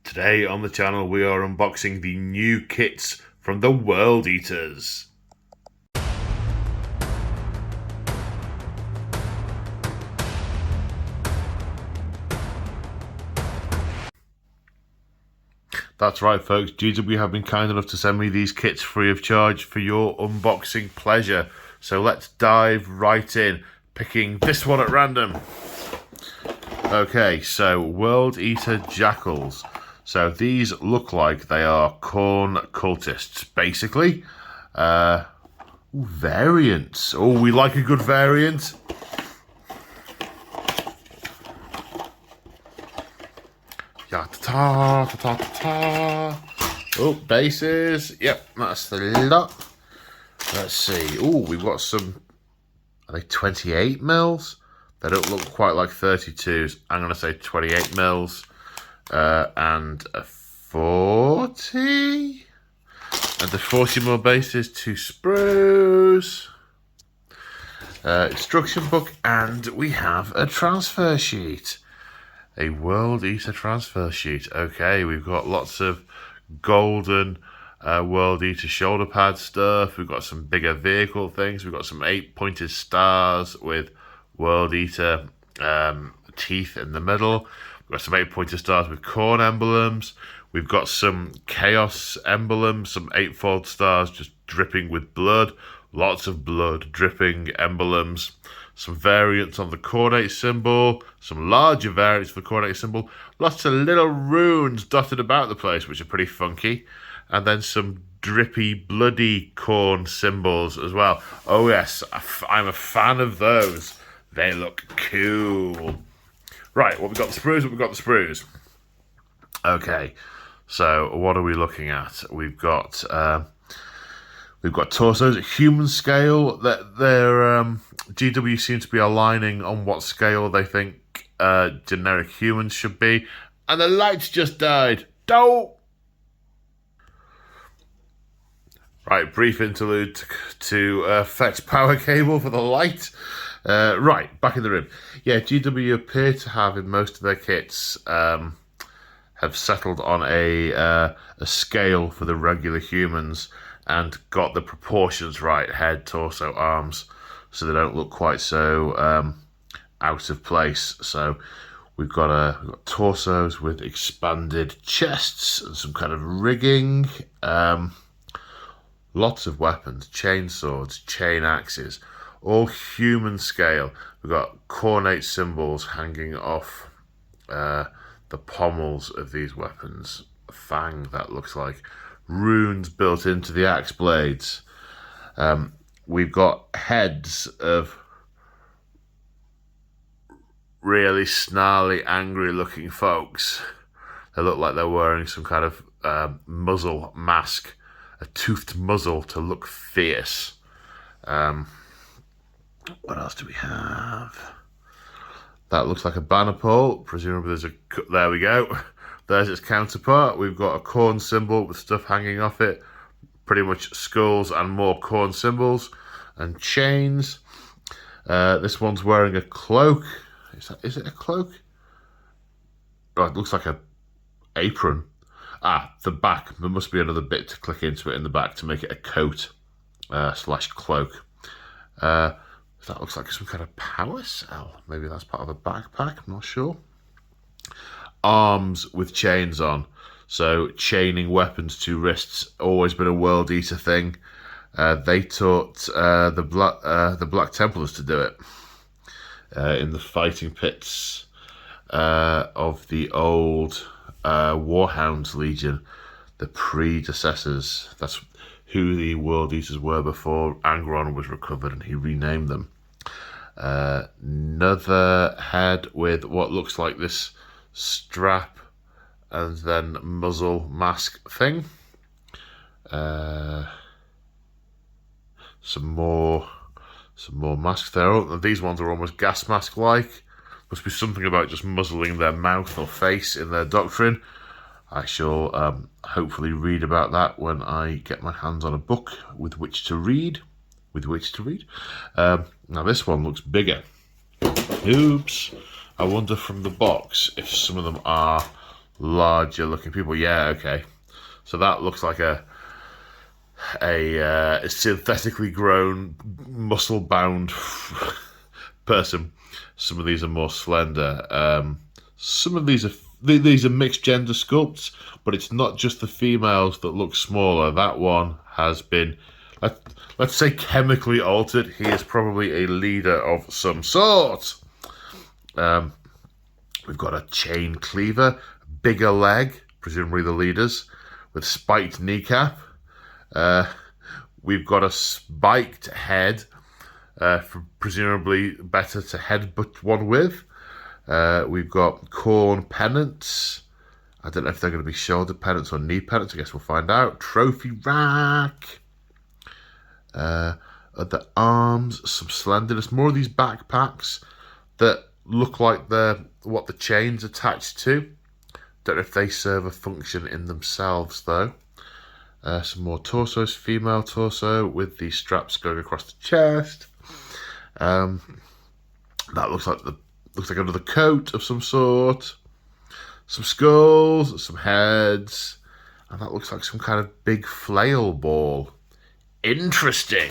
Today on the channel we are unboxing the new kits from the World Eaters. That's right folks, GW have been kind enough to send me these kits free of charge for your unboxing pleasure. So let's dive right in, picking this one at random. Okay, so World Eater Jackals. So these look like they are Khorne cultists, basically. Variants. Oh, we like a good variant. Ya-ta-ta-ta-ta-ta. Oh, bases. Yep, that's the lot. Let's see. Oh, we've got some. Are they 28 mils? They don't look quite like 32s. I'm going to say 28 mils. And a 40. And the 40 mil bases, 2 sprues. Instruction book, and we have a transfer sheet. A World Eater transfer sheet. Okay, we've got lots of golden World Eater shoulder pad stuff. We've got some bigger vehicle things. We've got some 8-pointed stars with World Eater teeth in the middle. We've got some 8-pointed stars with Khorne emblems. We've got some Chaos emblems, some 8-fold stars just dripping with blood. Lots of blood dripping emblems. Some variants on the Khorne symbol, some larger variants for the Khorne symbol, lots of little runes dotted about the place, which are pretty funky, and then some drippy, bloody Khorne symbols as well. Oh yes, I'm a fan of those. They look cool. Right, what we got the sprues, Okay, so what are we looking at? We've got torsos at human scale. That their GW seem to be aligning on what scale they think generic humans should be. And the lights just died. Don't. Right, brief interlude to fetch power cable for the light. Right, back in the room. Yeah, GW appear to have in most of their kits have settled on a scale for the regular humans and got the proportions right, head, torso, arms, so they don't look quite so out of place. So we've got torsos with expanded chests and some kind of rigging. Lots of weapons, chain swords, chain axes, all human scale. We've got cornate symbols hanging off the pommels of these weapons. A fang, that looks like. Runes built into the axe blades. We've got heads of really snarly, angry looking folks. They look like they're wearing some kind of muzzle mask, a toothed muzzle to look fierce. What else do we have? That looks like a banner pole. Presumably there's there we go. There's its counterpart. We've got a Khorne symbol with stuff hanging off it. Pretty much skulls and more Khorne symbols and chains. This one's wearing a cloak. Is it a cloak? Oh, it looks like a apron. The back. There must be another bit to click into it in the back to make it a coat slash cloak. That looks like some kind of power cell. Maybe that's part of a backpack. I'm not sure. Arms with chains on. So chaining weapons to wrists, always been a World Eater thing. They taught the Black Templars to do it in the fighting pits of the old Warhounds Legion, the predecessors. That's who the World Eaters were before Angron was recovered and he renamed them. Another head with what looks like this strap and then muzzle mask thing. Some more masks there. Oh, these ones are almost gas mask like. Must be something about just muzzling their mouth or face in their doctrine. I shall hopefully read about that when I get my hands on a book with which to read. Now this one looks bigger. Oops. I wonder from the box if some of them are larger looking people. Yeah, okay. So that looks like a synthetically grown, muscle-bound person. Some of these are more slender. Some of these are mixed gender sculpts, but it's not just the females that look smaller. That one has been, let's say, chemically altered. He is probably a leader of some sort. We've got a chain cleaver, bigger leg, presumably the leaders, with spiked kneecap. We've got a spiked head, presumably better to headbutt one with. We've got Khorne pennants. I don't know if they're going to be shoulder pennants or knee pennants. I guess we'll find out. Trophy rack. At the arms, some slenderness. More of these backpacks that look like they're what the chain's attached to. Don't know if they serve a function in themselves, though. Some more torsos, female torso with the straps going across the chest. That looks like under the coat of some sort. Some skulls, some heads, and that looks like some kind of big flail ball. Interesting.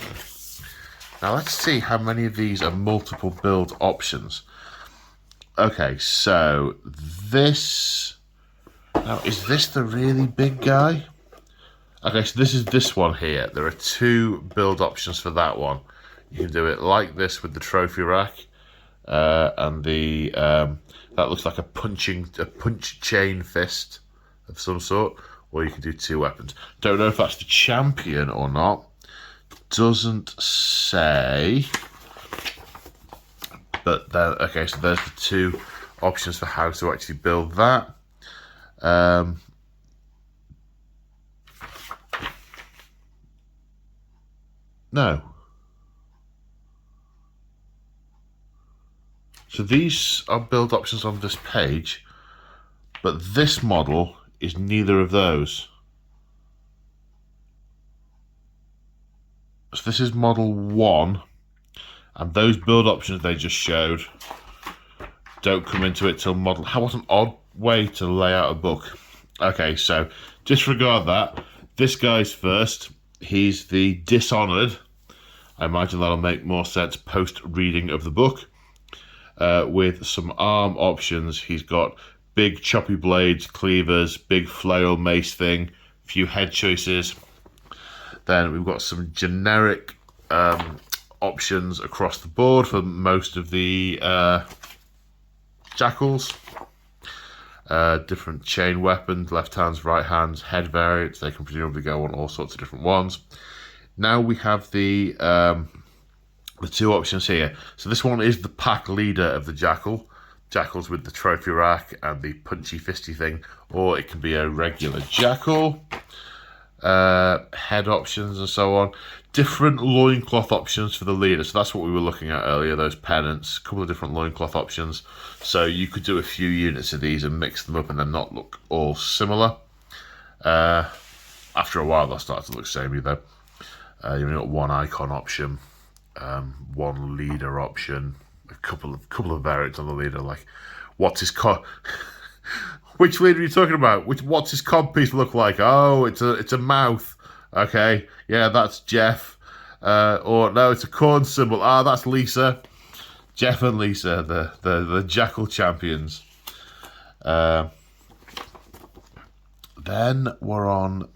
Now let's see how many of these are multiple build options. Okay, so this. Now, is this the really big guy? Okay, so this is this one here. There are 2 build options for that one. You can do it like this with the trophy rack, and the that looks like a punch chain fist of some sort, or you can do 2 weapons. Don't know if that's the champion or not. Doesn't say. But then, okay, so there's the 2 options for how to actually build that. No. So these are build options on this page, but this model is neither of those. So this is model 1, and those build options they just showed don't come into it till model. What an odd way to lay out a book. Okay, so disregard that. This guy's first. He's the Dishonored. I imagine that'll make more sense post-reading of the book. With some arm options, he's got big choppy blades, cleavers, big flail mace thing, few head choices. Then we've got some generic options across the board for most of the Jackals. Different chain weapons, left hands, right hands, head variants. They can presumably go on all sorts of different ones. Now we have the 2 options here. So this one is the pack leader of the Jackals with the trophy rack and the punchy fisty thing, or it can be a regular Jackal. Head options and so on. Different loincloth options for the leader. So that's what we were looking at earlier, those pennants. A couple of different loincloth options. So you could do a few units of these and mix them up and then not look all similar. After a while, they'll start to look samey though. You've only got 1 icon option, 1 leader option, a couple of variants on the leader, like what's his which leader are you talking about? What's his codpiece look like? Oh, it's a mouth. Okay, yeah, that's Jeff. Or no, it's a corn symbol. Ah, that's Lisa. Jeff and Lisa, the Jackal champions. Then we're on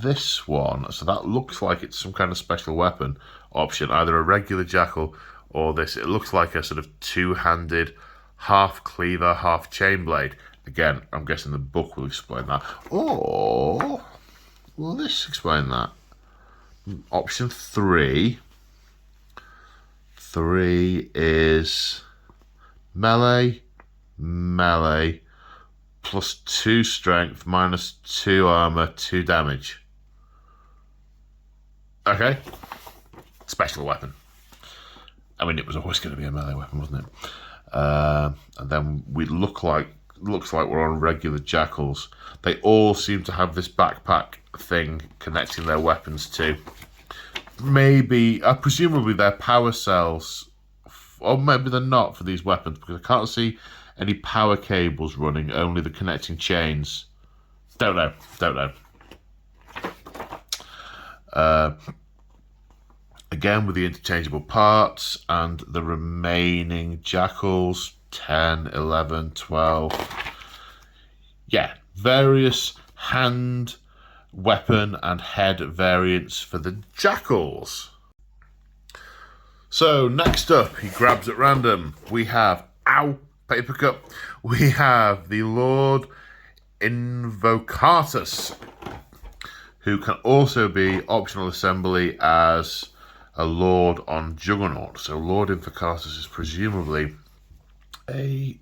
this one. So that looks like it's some kind of special weapon option, either a regular Jackal or this. It looks like a sort of 2-handed, half cleaver, half chain blade. Again, I'm guessing the book will explain that. Or will this explain that? Option 3. 3 is melee, plus 2 strength, minus 2 armor, 2 damage. Okay. Special weapon. I mean, it was always going to be a melee weapon, wasn't it? And then we looks like we're on regular Jackals. They all seem to have this backpack thing connecting their weapons to. Maybe, presumably they're power cells, or maybe they're not for these weapons, because I can't see any power cables running, only the connecting chains. Don't know. Again, with the interchangeable parts and the remaining Jackals, 10, 11, 12. Yeah, various hand, weapon and head variants for the Jackals. So next up, he grabs at random, we have, paper cup, we have the Lord Invocatus, who can also be optional assembly as a Lord on Juggernaut. So Lord Invocatus is presumably a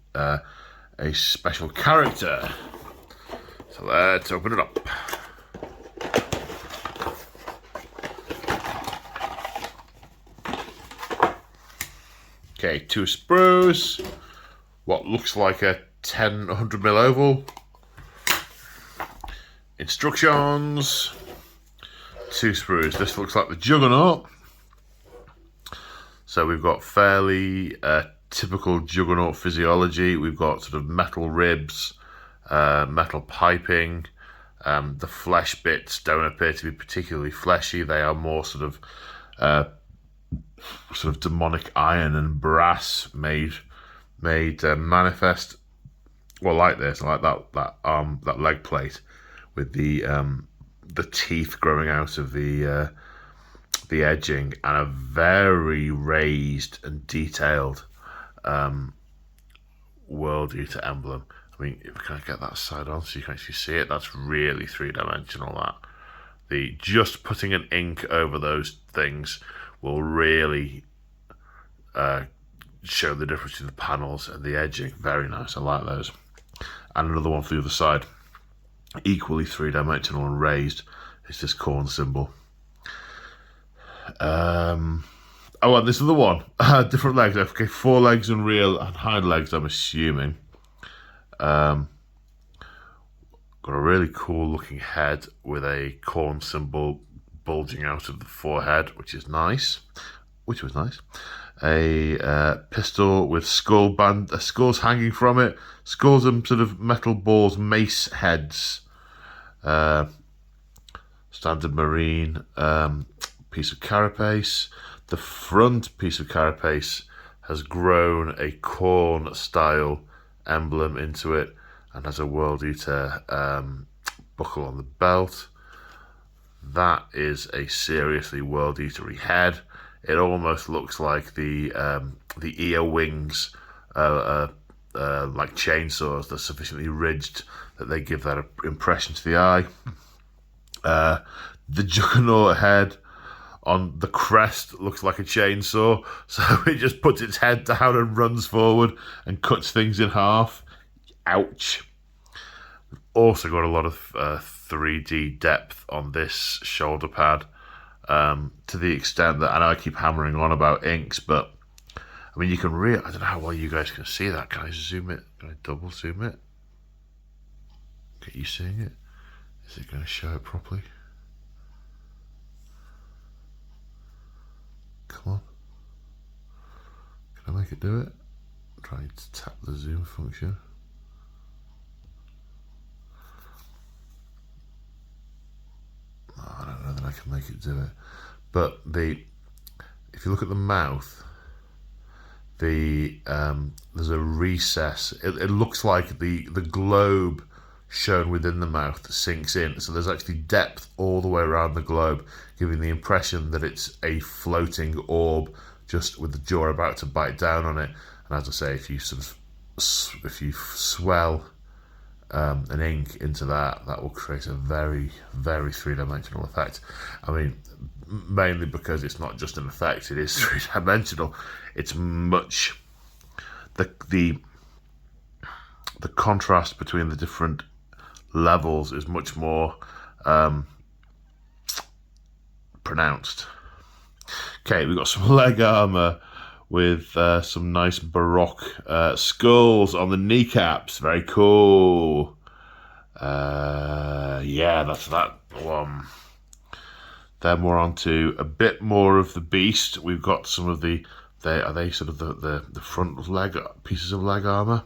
special character. So let's open it up. Okay, 2 sprues, what looks like a 100 mil oval. Instructions, 2 sprues. This looks like the Juggernaut. So we've got fairly typical Juggernaut physiology. We've got sort of metal ribs, metal piping. The flesh bits don't appear to be particularly fleshy. They are more sort of demonic iron and brass made manifest. Well, like this, like that leg plate with the teeth growing out of the edging, and a very raised and detailed World Eater emblem. I mean, if we can get that side on so you can actually see it, that's really 3-dimensional. Just putting an ink over those things will really show the difference in the panels and the edging. Very nice, I like those. And another one for the other side, equally 3-dimensional and raised, is this Khorne symbol. And this other one, different legs. Okay, 4 legs and rear and hind legs, I'm assuming. Got a really cool looking head with a Khorne symbol bulging out of the forehead, which was nice. A pistol with skulls hanging from it. Skulls and sort of metal balls, mace heads. Standard marine piece of carapace. The front piece of carapace has grown a Khorne style emblem into it and has a World Eater buckle on the belt. That is a seriously World Eatery head. It almost looks like the ear wings, like chainsaws. They're sufficiently ridged that they give that impression to the eye. The Juggernaut head on the crest looks like a chainsaw, so it just puts its head down and runs forward and cuts things in half. Ouch. We've also got a lot of 3D depth on this shoulder pad, to the extent that, I know I keep hammering on about inks, but I mean, you can I don't know how well you guys can see that. Can I zoom it? Can I double zoom it? Get you seeing it? Is it going to show it properly? Come on. Can I make it do it? I'm trying to tap the zoom function. Oh, I don't know that I can make it do it. But if you look at the mouth, there's a recess. It looks like the globe shown within the mouth sinks in. So there's actually depth all the way around the globe, giving the impression that it's a floating orb just with the jaw about to bite down on it. And as I say, if you swell an ink into that will create a very, very 3-dimensional effect. I mean, mainly because it's not just an effect, it is 3-dimensional. It's much, the contrast between the different levels is much more pronounced. Okay, we've got some leg armor with some nice Baroque skulls on the kneecaps. Very cool. Yeah, that's that one. Then we're on to a bit more of the beast. We've got some of the front leg pieces of leg armor.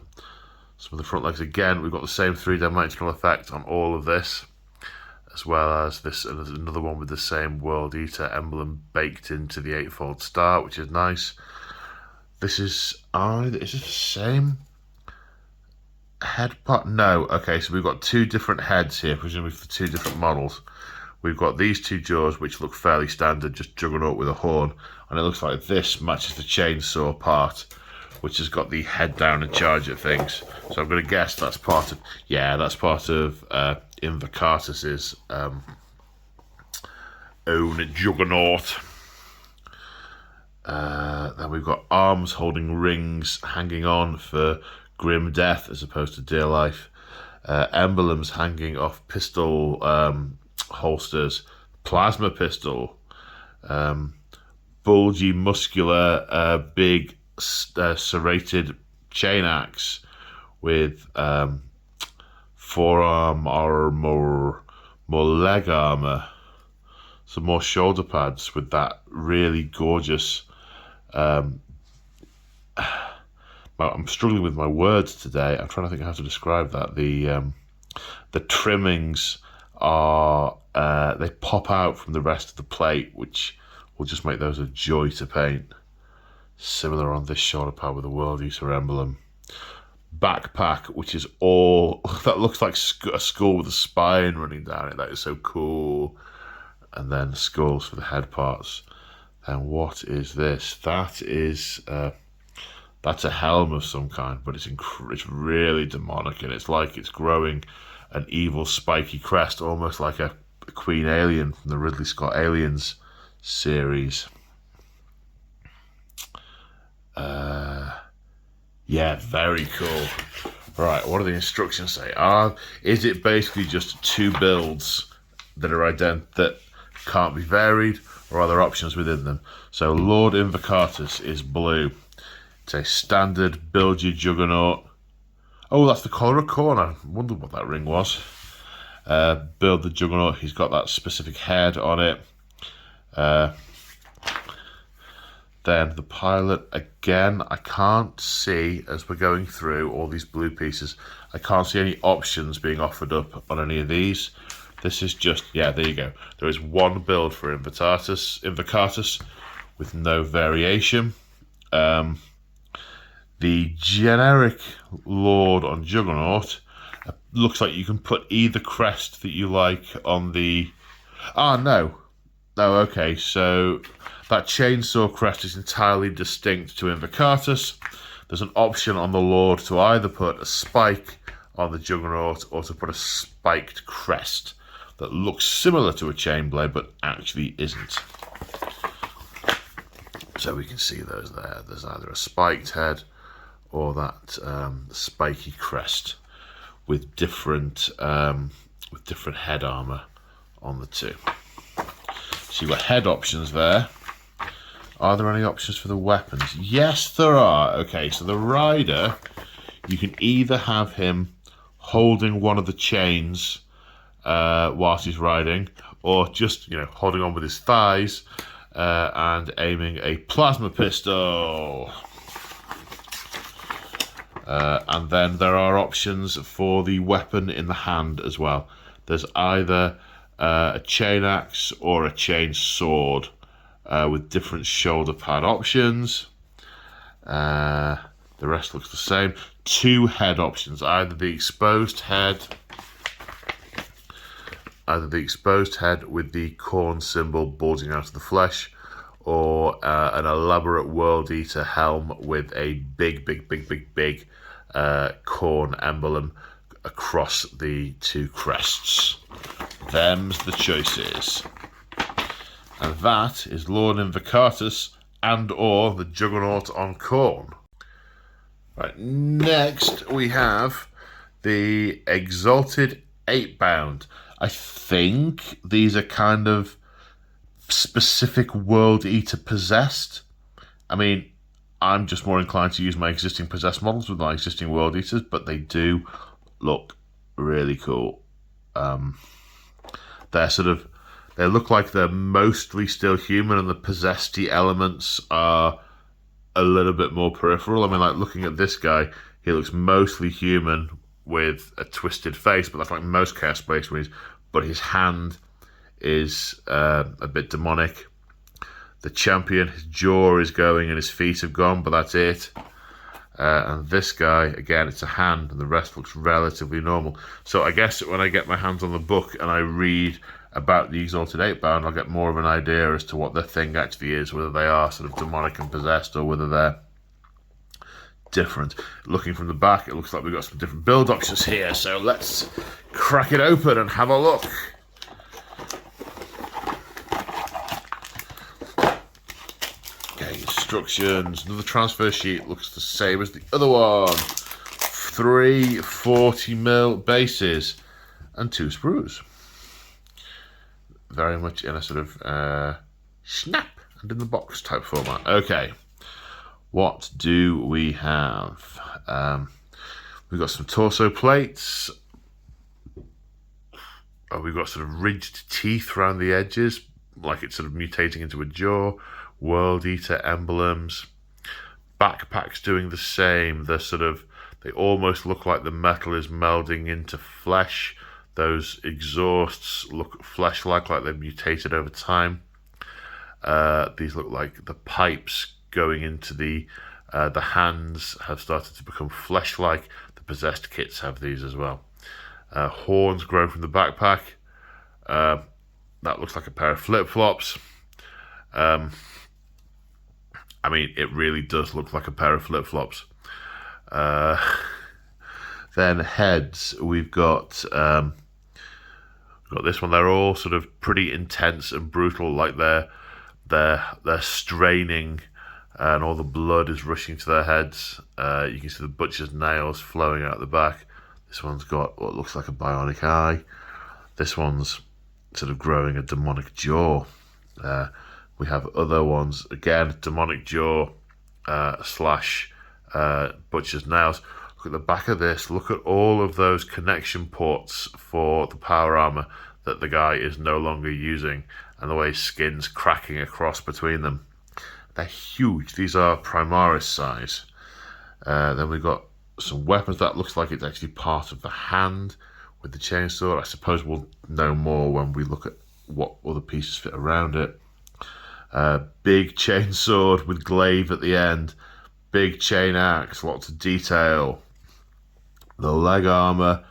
Some of the front legs again, we've got the same three-dimensional effect on all of this, as well as this, and there's another one with the same World Eater emblem baked into the eightfold star, which is nice. This is this the same head part? No. Okay, so we've got two different heads here, presumably for two different models. We've got these two jaws, which look fairly standard, just Juggernaut with a horn, and it looks like this matches the chainsaw part, which has got the head down and charge at things. So I'm going to guess that's part of, that's part of Invocatus's own Juggernaut. Then we've got arms holding rings hanging on for grim death as opposed to dear life. Emblems hanging off pistol holsters, plasma pistol, bulgy, muscular, big, serrated chain axe with forearm armor, more leg armor, some more shoulder pads with that really gorgeous. I'm struggling with my words today. I'm trying to think how to describe that. The trimmings are they pop out from the rest of the plate, which will just make those a joy to paint. Similar on this shoulder pad with the World Eater emblem. Backpack, which is all that looks like a skull with a spine running down it. That is so cool. And then skulls for the head parts. And what is this? That is that's a helm of some kind, but it's really demonic, and it's like it's growing an evil spiky crest, almost like a Queen Alien from the Ridley Scott Aliens series. Yeah, very cool. Right, what do the instructions say? Is it basically just two builds that are that can't be varied, or are there options within them? So Lord Invocatus is blue. It's a standard build your Juggernaut. Oh, that's the colour of Khorne. I wondered what that ring was. Build the Juggernaut. He's got that specific head on it. Then the pilot, again, I can't see, as we're going through all these blue pieces, I can't see any options being offered up on any of these. This is just, there you go. There is one build for Invocatus with no variation. The generic Lord on Juggernaut looks like you can put either crest that you like on the... No, okay, so that chainsaw crest is entirely distinct to Invocatus. There's an option on the Lord to either put a spike on the Juggernaut or to put a spiked crest that looks similar to a chain blade but actually isn't. So we can see those there. There's either a spiked head or that spiky crest with different head armor on the two. So you've got head options there. Are there any options for the weapons? Yes, there are. Okay, so the rider, you can either have him holding one of the chains whilst he's riding, or just holding on with his thighs and aiming a plasma pistol. And then there are options for the weapon in the hand as well. There's either a chain axe or a chain sword with different shoulder pad options. The rest looks the same. Two head options, either the exposed head with the Khorne symbol bulging out of the flesh, or an elaborate World Eater helm with a big Khorne emblem across the two crests. Them's the choices. And that is Lord Invocatus and or the Juggernaut on Khorne. Right, next we have the Exalted Eightbound. I think these are kind of specific World Eater possessed. I mean, I'm just more inclined to use my existing possessed models with my existing World Eaters, but they do look really cool. They look like they're mostly still human, and the possessed elements are a little bit more peripheral. I mean, like looking at this guy, He looks mostly human with a twisted face, but that's like most Chaos Space Marines. But his hand is a bit demonic. The champion, his jaw is going and his feet have gone, but that's it. And this guy, again, it's a hand, and the rest looks relatively normal. So I guess when I get my hands on the book and I read about the Exalted Eightbound, I'll get more of an idea as to what their thing actually is, whether they are sort of demonic and possessed or whether they're different. Looking from the back, it looks like we've got some different build options here, so let's crack it open and have a look. Instructions. Another transfer sheet looks the same as the other one. 3 40mm bases and 2 sprues. Very much in a sort of snap and in the box type format. Okay, what do we have? We've got some torso plates. We've got sort of ridged teeth around the edges, like it's sort of mutating into a jaw. World Eater emblems. Backpacks doing the same. They almost look like the metal is melding into flesh. Those exhausts look flesh-like, like they've mutated over time. These look like the pipes going into the hands have started to become flesh-like. The possessed kits have these as well. Horns grow from the backpack. That looks like a pair of flip-flops. I mean, it really does look like a pair of flip-flops. Then heads, we've got this one. They're all sort of pretty intense and brutal, like they're straining, and all the blood is rushing to their heads. You can see the butcher's nails flowing out the back. This one's got what looks like a bionic eye. This one's sort of growing a demonic jaw. We have other ones, again, demonic jaw slash butcher's nails. Look at the back of this. Look at all of those connection ports for the power armor that the guy is no longer using, and the way his skin's cracking across between them. They're huge. These are Primaris size. Then we've got some weapons. That looks like it's actually part of the hand with the chainsaw. I suppose we'll know more when we look at what other pieces fit around it. Big chain sword with glaive at the end. Big chain axe, lots of detail. The leg armor,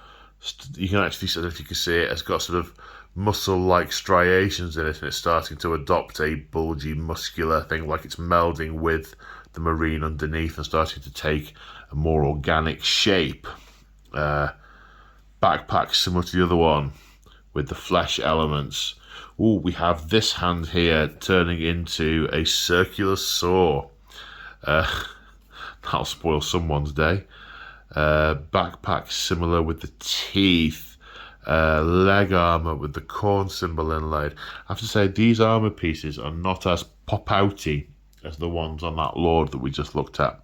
you can actually, so if you can see it, has got sort of muscle-like striations in it, and it's starting to adopt a bulgy, muscular thing, like it's melding with the marine underneath and starting to take a more organic shape. Backpack similar to the other one with the flesh elements. Ooh, we have this hand here turning into a circular saw. That'll spoil someone's day. Backpack similar with the teeth. Leg armor with the Khorne symbol inlaid. I have to say, these armor pieces are not as pop-outy as the ones on that Lord that we just looked at.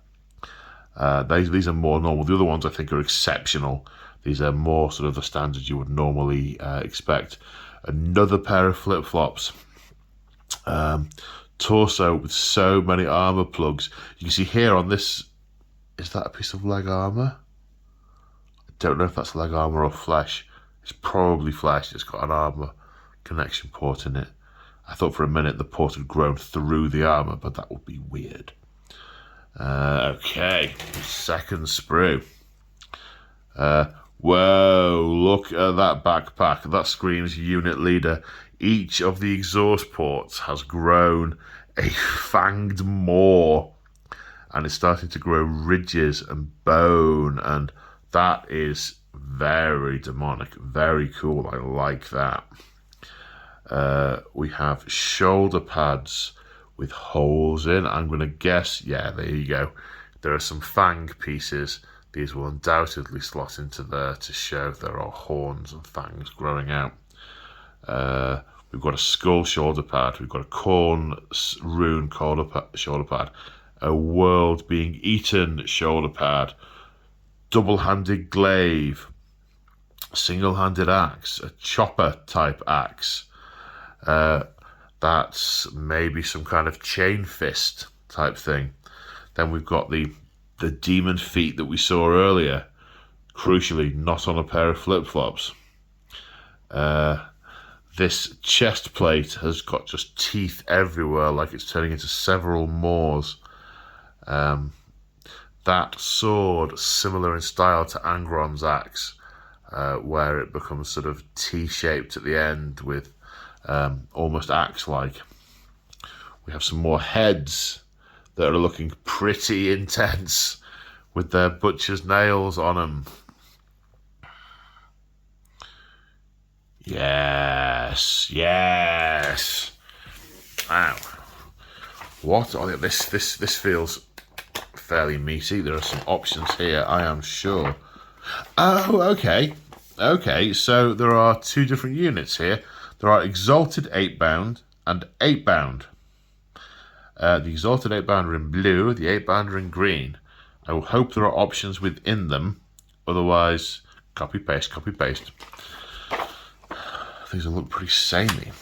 These are more normal. The other ones I think are exceptional. These are more sort of the standards you would normally expect. Another pair of flip-flops. Torso with so many armor plugs. You can see here on this, is that a piece of leg armor? I don't know if that's leg armor or flesh. It's probably flesh. It's got an armor connection port in it. I thought for a minute the port had grown through the armor, but that would be weird. Okay, second sprue. Whoa, look at that backpack. That screams unit leader. Each of the exhaust ports has grown a fanged maw, and it's starting to grow ridges and bone, and that is very demonic, very cool. I like that. We have shoulder pads with holes in. I'm going to guess, yeah, there you go. There are some fang pieces. These will undoubtedly slot into there to show there are horns and fangs growing out. We've got a skull shoulder pad. We've got a Khorne rune shoulder pad. A world being eaten shoulder pad. Double-handed glaive. Single-handed axe. A chopper type axe. That's maybe some kind of chain fist type thing. Then we've got the the demon feet that we saw earlier. Crucially, not on a pair of flip-flops. This chest plate has got just teeth everywhere, like it's turning into several maws. That sword, similar in style to Angron's axe, where it becomes sort of T-shaped at the end with almost axe-like. We have some more heads that are looking pretty intense with their butcher's nails on them. Yes, yes. Ow. What? Oh, this feels fairly meaty. There are some options here, I am sure. Oh, okay. Okay, so there are two different units here. There are Exalted Eightbound and Eightbound. The Exalted Eightbound are in blue, the Eightbound are in green. I will hope there are options within them. Otherwise, copy, paste, copy, paste. These will look pretty samey.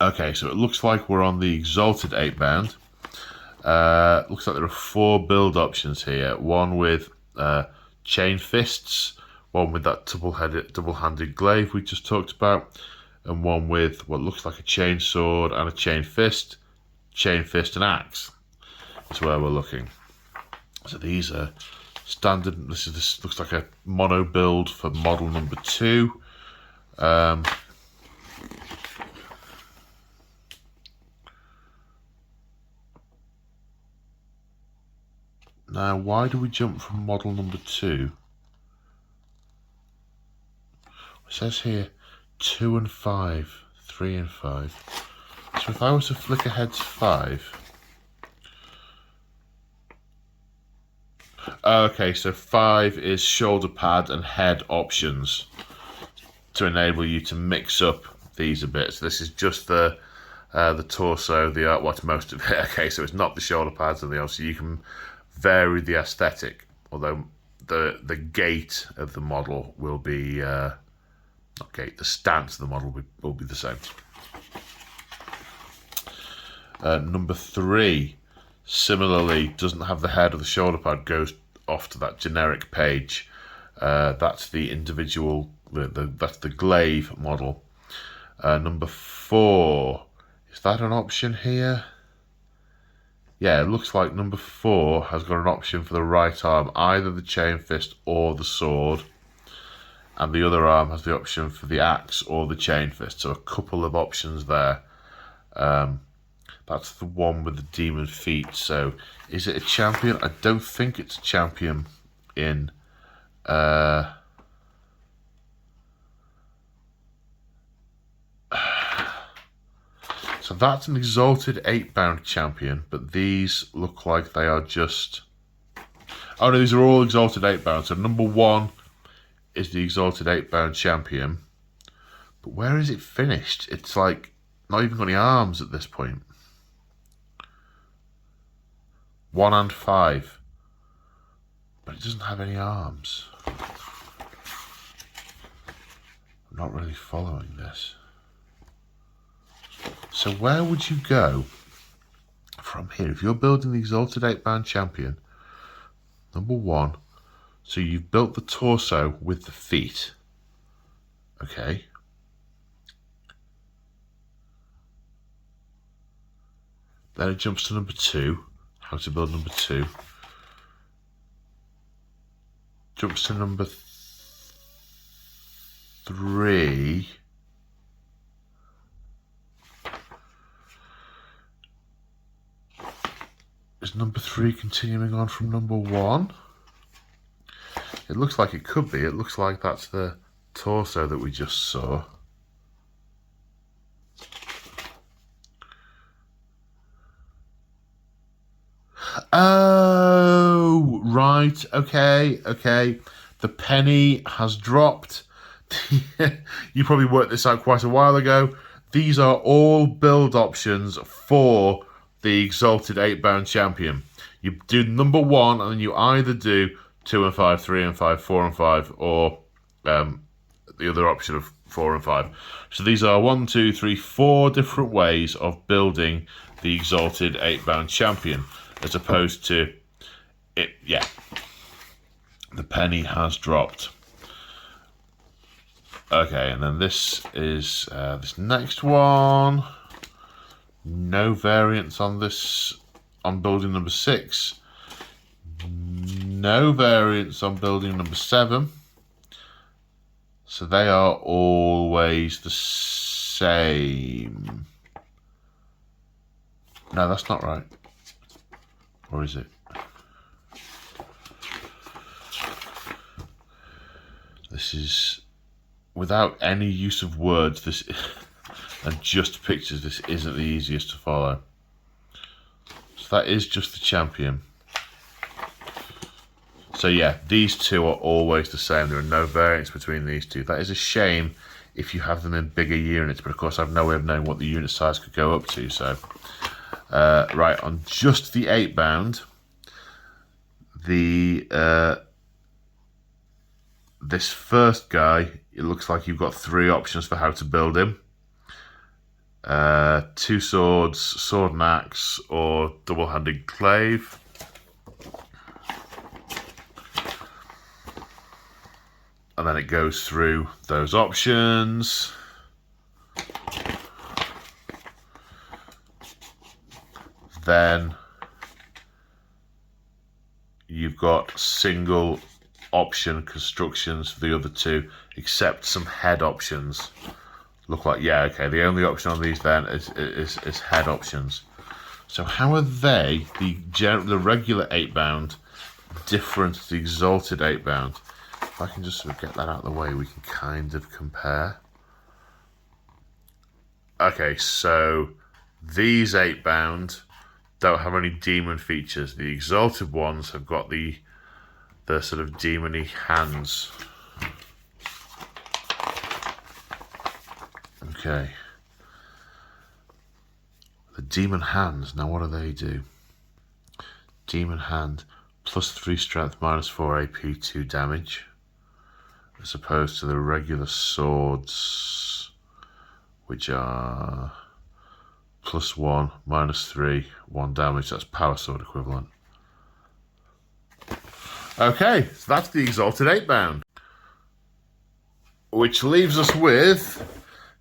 Okay, so it looks like we're on the Exalted Eightbound. Looks like there are 4 build options here. One with chain fists, one with that double-handed glaive we just talked about, and one with what looks like a chain sword and a chain fist and axe. That's where we're looking. So these are standard. This looks like a mono build for model number 2. Now, why do we jump from model number 2? It says here 2 and 5, 3 and 5. So if I was to flick ahead to 5... Okay, so 5 is shoulder pad and head options to enable you to mix up these a bit. So this is just the torso, what's most of it. Okay, so it's not the shoulder pads and the other. So you can vary the aesthetic, although the gait of the model will be the stance of the model will be the same. Number 3, similarly, doesn't have the head or the shoulder pad, goes off to that generic page. That's the individual, that's the glaive model. Number 4, is that an option here? Yeah, it looks like number 4 has got an option for the right arm, either the chain fist or the sword, and the other arm has the option for the axe or the chain fist. So a couple of options there. That's the one with the demon feet. So is it a champion? I don't think it's a champion in so that's an Exalted Eightbound champion, but these look like they are just... Oh no, these are all Exalted Eightbound. So number 1 is the Exalted Eightbound champion. But where is it finished? It's like not even got any arms at this point. 1 and 5. But it doesn't have any arms. I'm not really following this. So where would you go from here? If you're building the Exalted Eightbound champion, number 1, so you've built the torso with the feet. Okay. Then it jumps to number 2. How to build number 2. Jumps to number 3. Is number 3 continuing on from number 1? It looks like it could be. It looks like that's the torso that we just saw. Oh, right. Okay. The penny has dropped. You probably worked this out quite a while ago. These are all build options for the Exalted Eightbound champion. You do number 1, and then you either do 2 and 5, 3 and 5, 4 and 5, or the other option of 4 and 5. So these are 1, 2, 3, 4 different ways of building the Exalted Eightbound champion, as opposed to yeah, the penny has dropped. Okay, and then this is this next one. No variants on this, on building number 6. No variants on building number 7. So they are always the same. No, that's not right. Or is it? This is, without any use of words, this and just pictures, this isn't the easiest to follow. So that is just the champion. So yeah, these two are always the same. There are no variants between these two. That is a shame if you have them in bigger units, but of course I've no way of knowing what the unit size could go up to. So right, on just the 8-bound, this first guy, it looks like you've got 3 options for how to build him. 2 swords, sword and axe, or double-handed glaive. And then it goes through those options. Then you've got single option constructions for the other 2, except some head options. Look like, yeah, okay, the only option on these then is head options. So how are they, the regular 8-bound, different to the Exalted 8-bound? If I can just sort of get that out of the way, we can kind of compare. Okay, so these 8-bound don't have any demon features. The Exalted ones have got the sort of demony hands. Okay. The demon hands, now what do they do? Demon hand, +3 strength, -4 AP, 2 damage. As opposed to the regular swords, which are +1, -3, 1 damage. That's power sword equivalent. Okay, so that's the Exalted 8-bound. Which leaves us with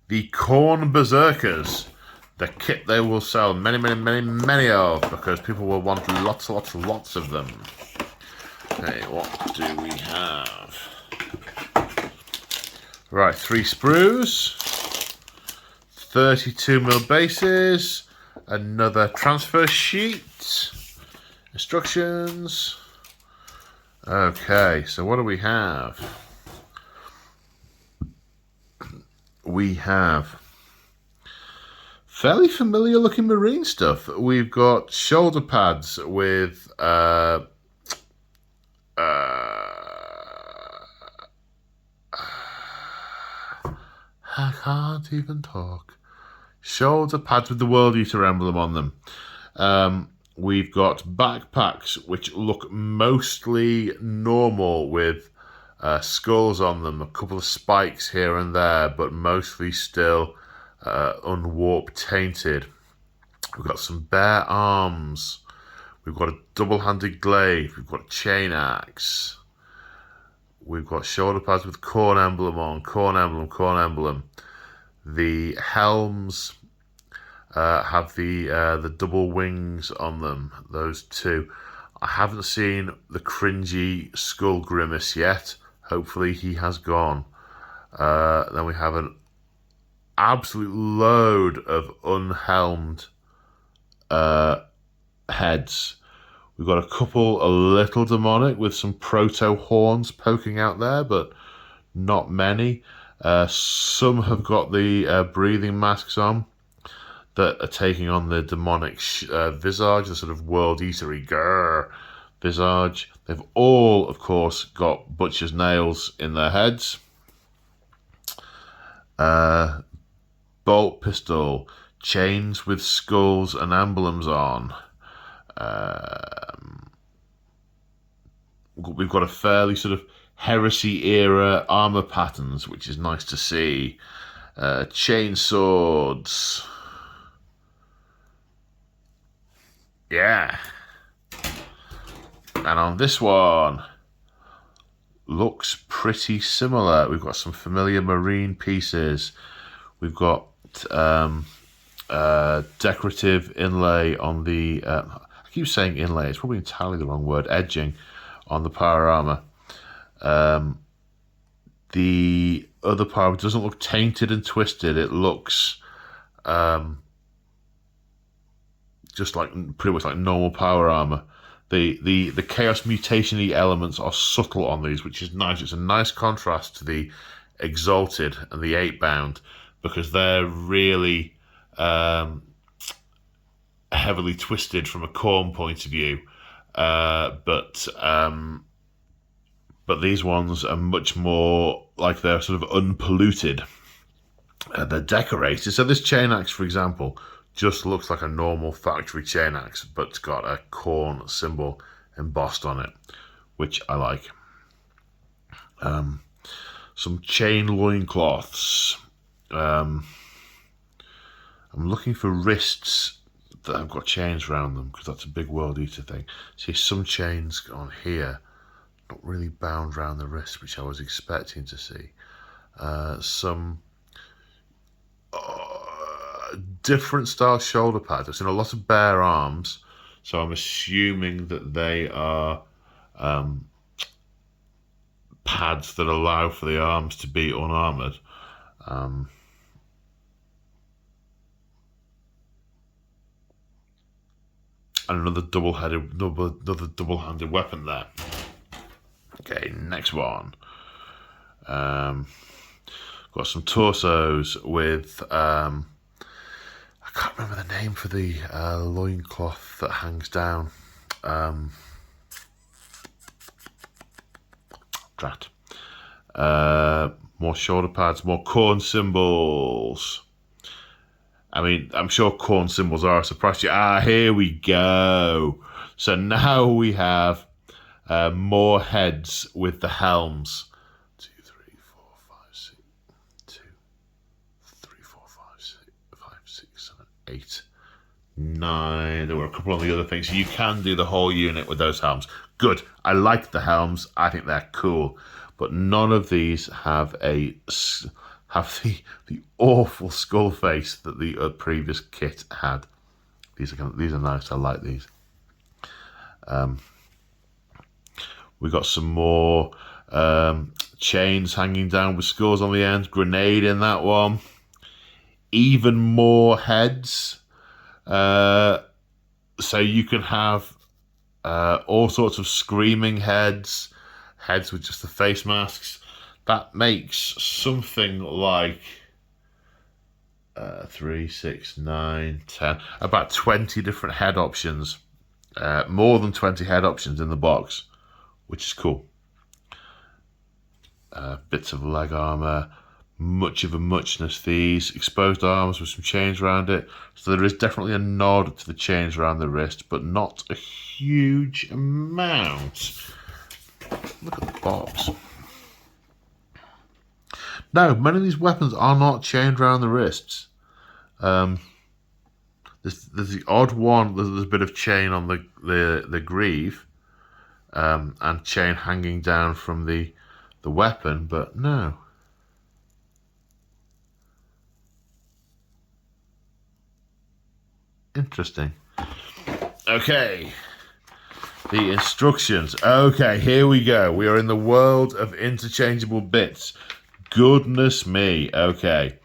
the Khorne Berserkers. The kit they will sell many of, because people will want lots of them. Okay, what do we have? Right, 3 sprues, 32mm bases, another transfer sheet, instructions. Okay, so what do we have? We have fairly familiar looking marine stuff. We've got shoulder pads with I can't even talk. Shoulder pads with the World Eater emblem on them. We've got backpacks which look mostly normal with skulls on them, a couple of spikes here and there, but mostly still unwarped, tainted. We've got some bare arms. We've got a double-handed glaive. We've got a chain axe. We've got shoulder pads with Khorne emblem on. Khorne emblem. The helms have the double wings on them. Those 2. I haven't seen the cringy skull grimace yet. Hopefully he has gone. Then we have an absolute load of unhelmed heads. We've got a couple a little demonic with some proto horns poking out there, but not many. Some have got the breathing masks on that are taking on the demonic visage, the sort of world eatery grrr visage. They've all, of course, got butcher's nails in their heads. Bolt pistol, chains with skulls and emblems on. We've got a fairly sort of heresy era armor patterns, which is nice to see. Chain swords. Yeah. And on this one, looks pretty similar. We've got some familiar marine pieces. We've got decorative inlay on the, I keep saying inlay, it's probably entirely the wrong word, edging on the power armor. The other power doesn't look tainted and twisted. It looks just like pretty much like normal power armor. The chaos mutation-y elements are subtle on these, which is nice. It's a nice contrast to the Exalted and the Eightbound, because they're really heavily twisted from a Khorne point of view. But these ones are much more like they're sort of unpolluted. They're decorated. So this chain axe, for example, just looks like a normal factory chain axe, but it's got a Khorne symbol embossed on it, which I like. Some chain loincloths. I'm looking for wrists that have got chains around them, because that's a big World Eater thing. See, some chains on here, not really bound around the wrist, which I was expecting to see. Some different style shoulder pads. I've seen a lot of bare arms, so I'm assuming that they are pads that allow for the arms to be unarmored. And another double-handed weapon there. Okay, next one. Got some torsos with I can't remember the name for the loincloth that hangs down. More shoulder pads, more Khorne symbols. I mean, I'm sure Khorne symbols are a surprise to you. Here we go. So now we have more heads with the helms. 2, 3, 4, 5, 6, 2, 3, 4, 5, 6, 7, 8, 9. There were a couple on the other things. So you can do the whole unit with those helms. Good. I like the helms. I think they're cool. But none of these have the awful skull face that the previous kit had. These are nice. I like these. We got some more chains hanging down with skulls on the end. Grenade in that one. Even more heads. So you can have all sorts of screaming heads with just the face masks. That makes something like 3, 6, 9, 10, about 20 different head options. More than 20 head options in the box, which is cool. Bits of leg armor, much of a muchness. These exposed arms with some chains around it. So there is definitely a nod to the chains around the wrist, but not a huge amount. Look at the box. No, many of these weapons are not chained around the wrists. There's the odd one. There's a bit of chain on the greave, and chain hanging down from the weapon, but no. Interesting. Okay. The instructions. Okay, here we go. We are in the world of interchangeable bits. Goodness me. Okay.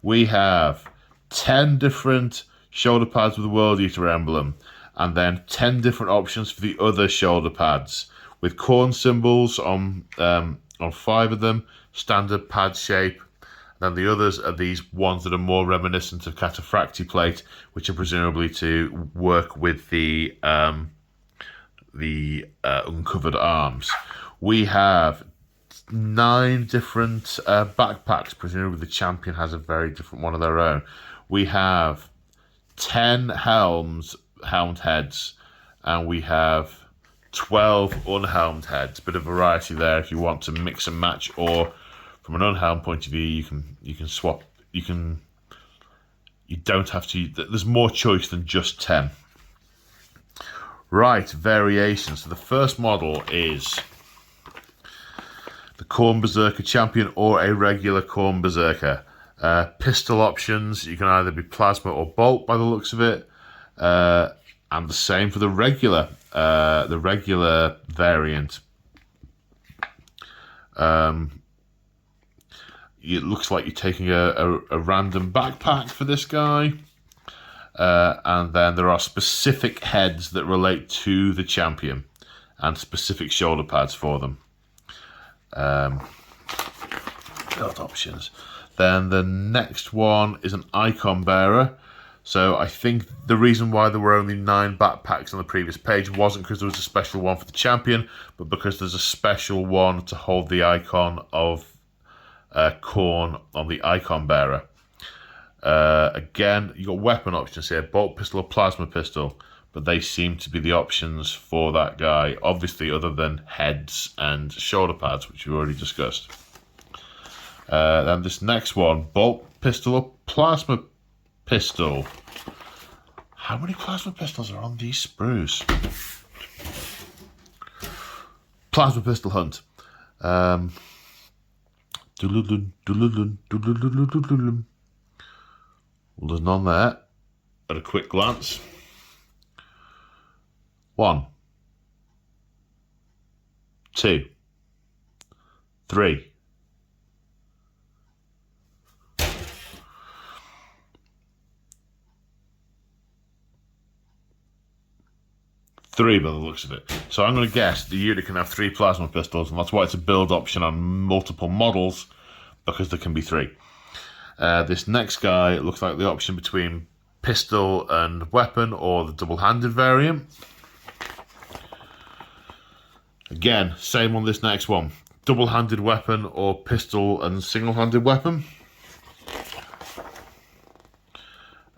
We have 10 different shoulder pads with the World Eater emblem, and then 10 different options for the other shoulder pads with Khorne symbols on 5 of them, standard pad shape. Then the others are these ones that are more reminiscent of cataphracti plate, which are presumably to work with the uncovered arms. We have 9 different backpacks. Presumably the champion has a very different one of their own. We have 10 helmed heads, and we have 12 unhelmed heads. Bit of variety there if you want to mix and match, or from an unhelmed point of view, you can swap. You don't have to. There's more choice than just 10. Right, variations. So the first model is the Khorne Berserker champion or a regular Khorne Berserker. Pistol options, you can either be plasma or bolt by the looks of it. And the same for the regular variant. It looks like you're taking a random backpack for this guy. And then there are specific heads that relate to the champion and specific shoulder pads for them. Build options. Then the next one is an icon bearer. So I think the reason why there were only 9 backpacks on the previous page wasn't because there was a special one for the champion, but because there's a special one to hold the icon of Khorne on the icon bearer. Again, you got weapon options here, bolt pistol or plasma pistol, but they seem to be the options for that guy, obviously other than heads and shoulder pads, which we've already discussed. Then this next one, bolt pistol or plasma pistol. How many plasma pistols are on these sprues? Plasma pistol hunt. Well, there's none there at a quick glance. 1, 2, 3. Three by the looks of it. So I'm going to guess the unit can have 3 plasma pistols, and that's why it's a build option on multiple models, because there can be 3. This next guy looks like the option between pistol and weapon or the double-handed variant. Again, same on this next one. Double-handed weapon or pistol and single-handed weapon.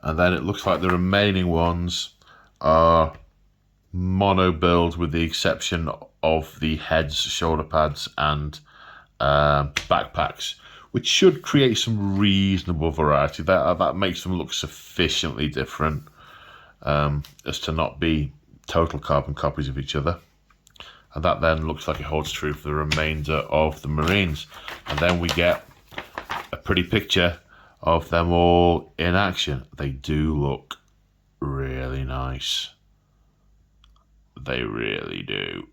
And then it looks like the remaining ones are mono build with the exception of the heads, shoulder pads and backpacks, which should create some reasonable variety. That makes them look sufficiently different as to not be total carbon copies of each other. And that then looks like it holds true for the remainder of the Marines. And then we get a pretty picture of them all in action. They do look really nice. They really do.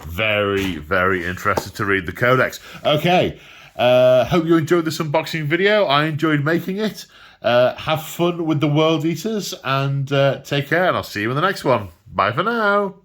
Very, very interested to read the codex. Okay, hope you enjoyed this unboxing video. I enjoyed making it. Have fun with the World Eaters and take care, and I'll see you in the next one. Bye for now.